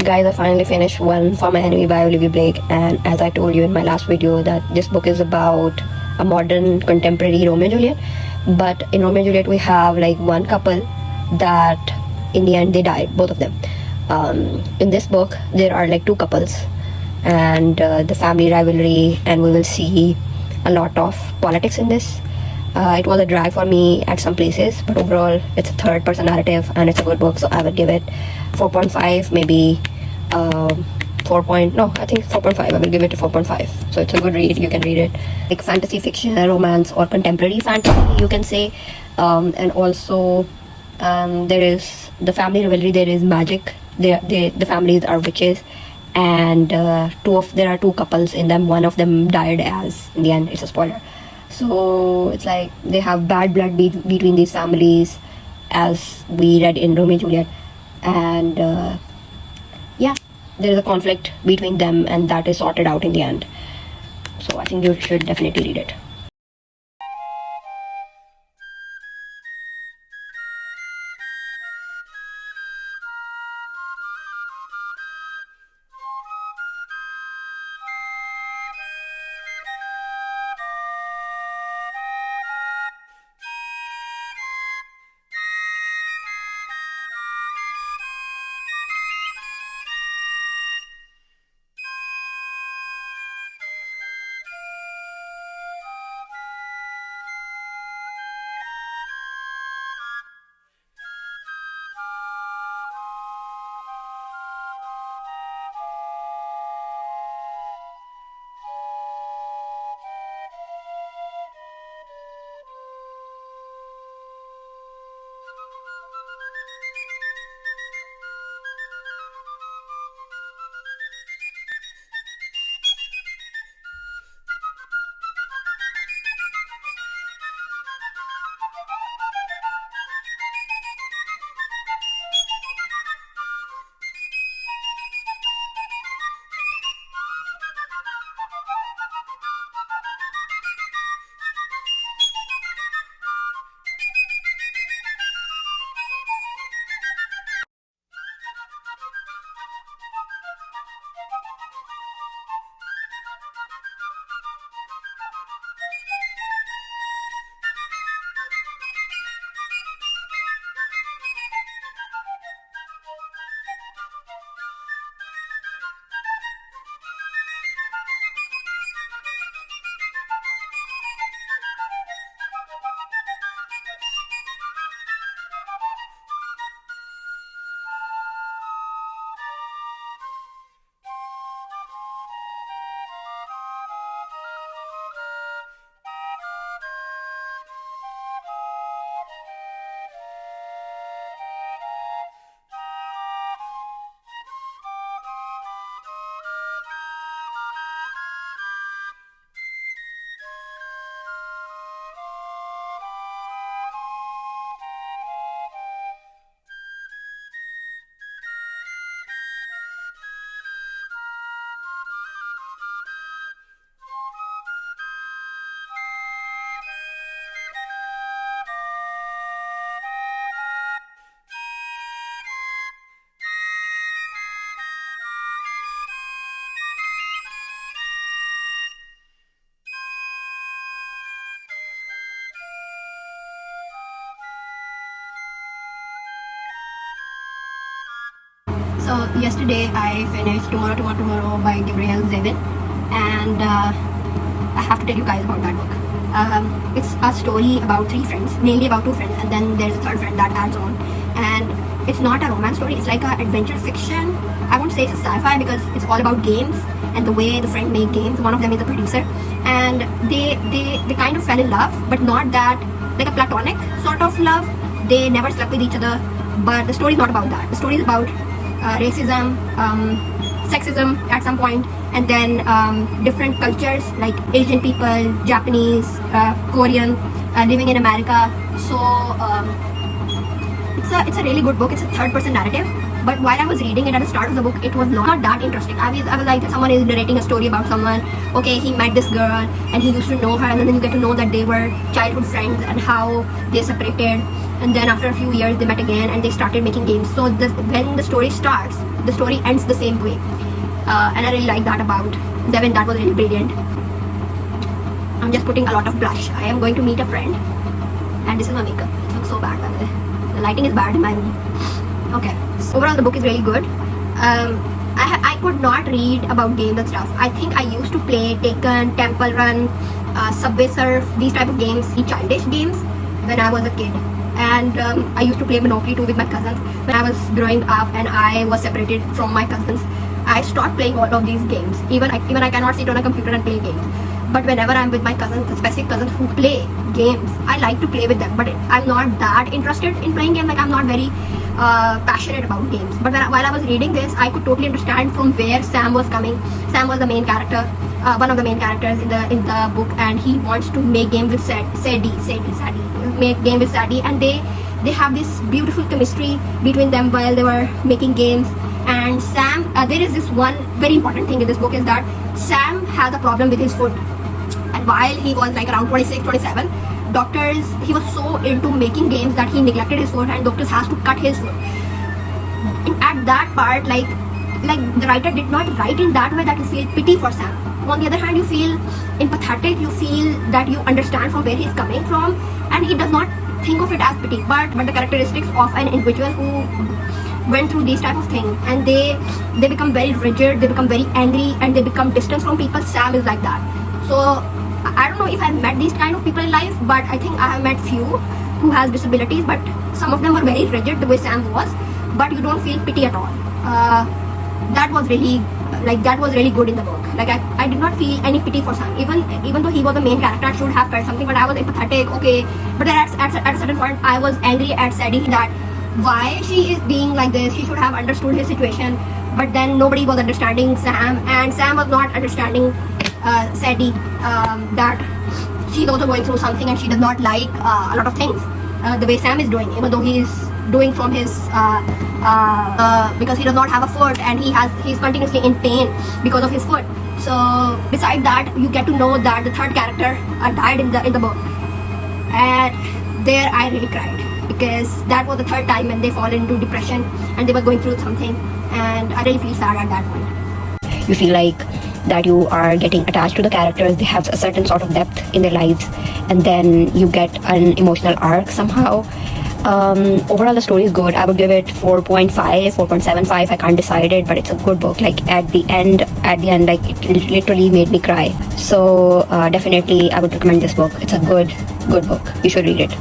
Guys, I finally finished One for My Enemy by Olivia Blake, and as I told you in my last video, that this book is about a modern contemporary Romeo and Juliet. But in Romeo and Juliet, we have like one couple that in the end they died, both of them. In this book, there are like two couples, and the family rivalry, and we will see a lot of politics in this. It was a drag for me at some places, but overall, it's a third person narrative and it's a good book, so I will give it 4.5, maybe 4 point, no, I think 4.5. I will give it a 4.5. So it's a good read, you can read it. Like fantasy fiction, romance, or contemporary fantasy, you can say. And also, there is the family rivalry, there is magic, the families are witches, and there are two couples in them. One of them died, as in the end it's a spoiler, so it's like they have bad blood between these families, as we read in Romeo and Juliet. And yeah, there is a conflict between them, and that is sorted out in the end. So I think you should definitely read it. So yesterday I finished Tomorrow by Gabrielle Zevin, and I have to tell you guys about that book. It's a story about three friends, mainly about two friends, and then there's a third friend that adds on. And it's not a romance story, it's like an adventure fiction. I won't say it's a sci-fi because it's all about games and the way the friend make games. One of them is a producer, and they kind of fell in love, but not that like a platonic sort of love. They never slept with each other, but the story is not about that. The story is about racism, sexism at some point, and then different cultures like Asian people, Japanese, Korean, living in America. So it's a really good book. It's a third person narrative, but while I was reading it at the start of the book, it was not that interesting. I was like, someone is narrating a story about someone. Okay, he met this girl and he used to know her, and then you get to know that they were childhood friends and how they separated, and then after a few years they met again and they started making games. So when the story starts, the story ends the same way. And I really like that about Devin. That was really brilliant. I'm just putting a lot of blush. I am going to meet a friend, and this is my makeup. It looks so bad by the way. The lighting is bad in my room. Okay. So overall, the book is really good. I could not read about games and stuff. I think I used to play Taken, Temple Run, Subway Surf, these type of games, childish games when I was a kid. And I used to play Monopoly too with my cousins. When I was growing up and I was separated from my cousins, I stopped playing all of these games. Even I cannot sit on a computer and play games. But whenever I'm with my cousins, specific cousins who play games, I like to play with them. But I'm not that interested in playing games. Like I'm not very passionate about games. But while I was reading this, I could totally understand from where Sam was coming. Sam was the main character, one of the main characters in the book, and he wants to make game with Sadie, make game with Sadie, and they have this beautiful chemistry between them while they were making games. And Sam, there is this one very important thing in this book is that Sam has a problem with his foot. And while he was like around 26, 27, he was so into making games that he neglected his foot, and doctors has to cut his foot. And at that part, like the writer did not write in that way that you feel pity for Sam. On the other hand, you feel empathetic, you feel that you understand from where he's coming from, and he does not think of it as pity, but the characteristics of an individual who went through these type of things, and they become very rigid, they become very angry, and they become distant from people. Sam is like that. So I don't know if I've met these kind of people in life, but I think I have met few who has disabilities, but some of them were very rigid the way Sam was, but you don't feel pity at all. That was really good in the book. Like I did not feel any pity for Sam, even though he was the main character. I should have felt something, but I was empathetic, okay. But then at a certain point, I was angry at Sadie that why she is being like this. She should have understood his situation, but then nobody was understanding Sam, and Sam was not understanding Sadie, that she's also going through something and she does not like a lot of things the way Sam is doing, even though he is doing from his because he does not have a foot, and he's continuously in pain because of his foot. So beside that, you get to know that the third character died in the book, and there I really cried, because that was the third time when they fall into depression and they were going through something, and I really feel sad at that point. You feel like that you are getting attached to the characters. They have a certain sort of depth in their lives, and then you get an emotional arc somehow. Overall, the story is good. I would give it 4.5, 4.75. I can't decide it, but it's a good book. Like at the end, like it literally made me cry. So definitely, I would recommend this book. It's a good book. You should read it.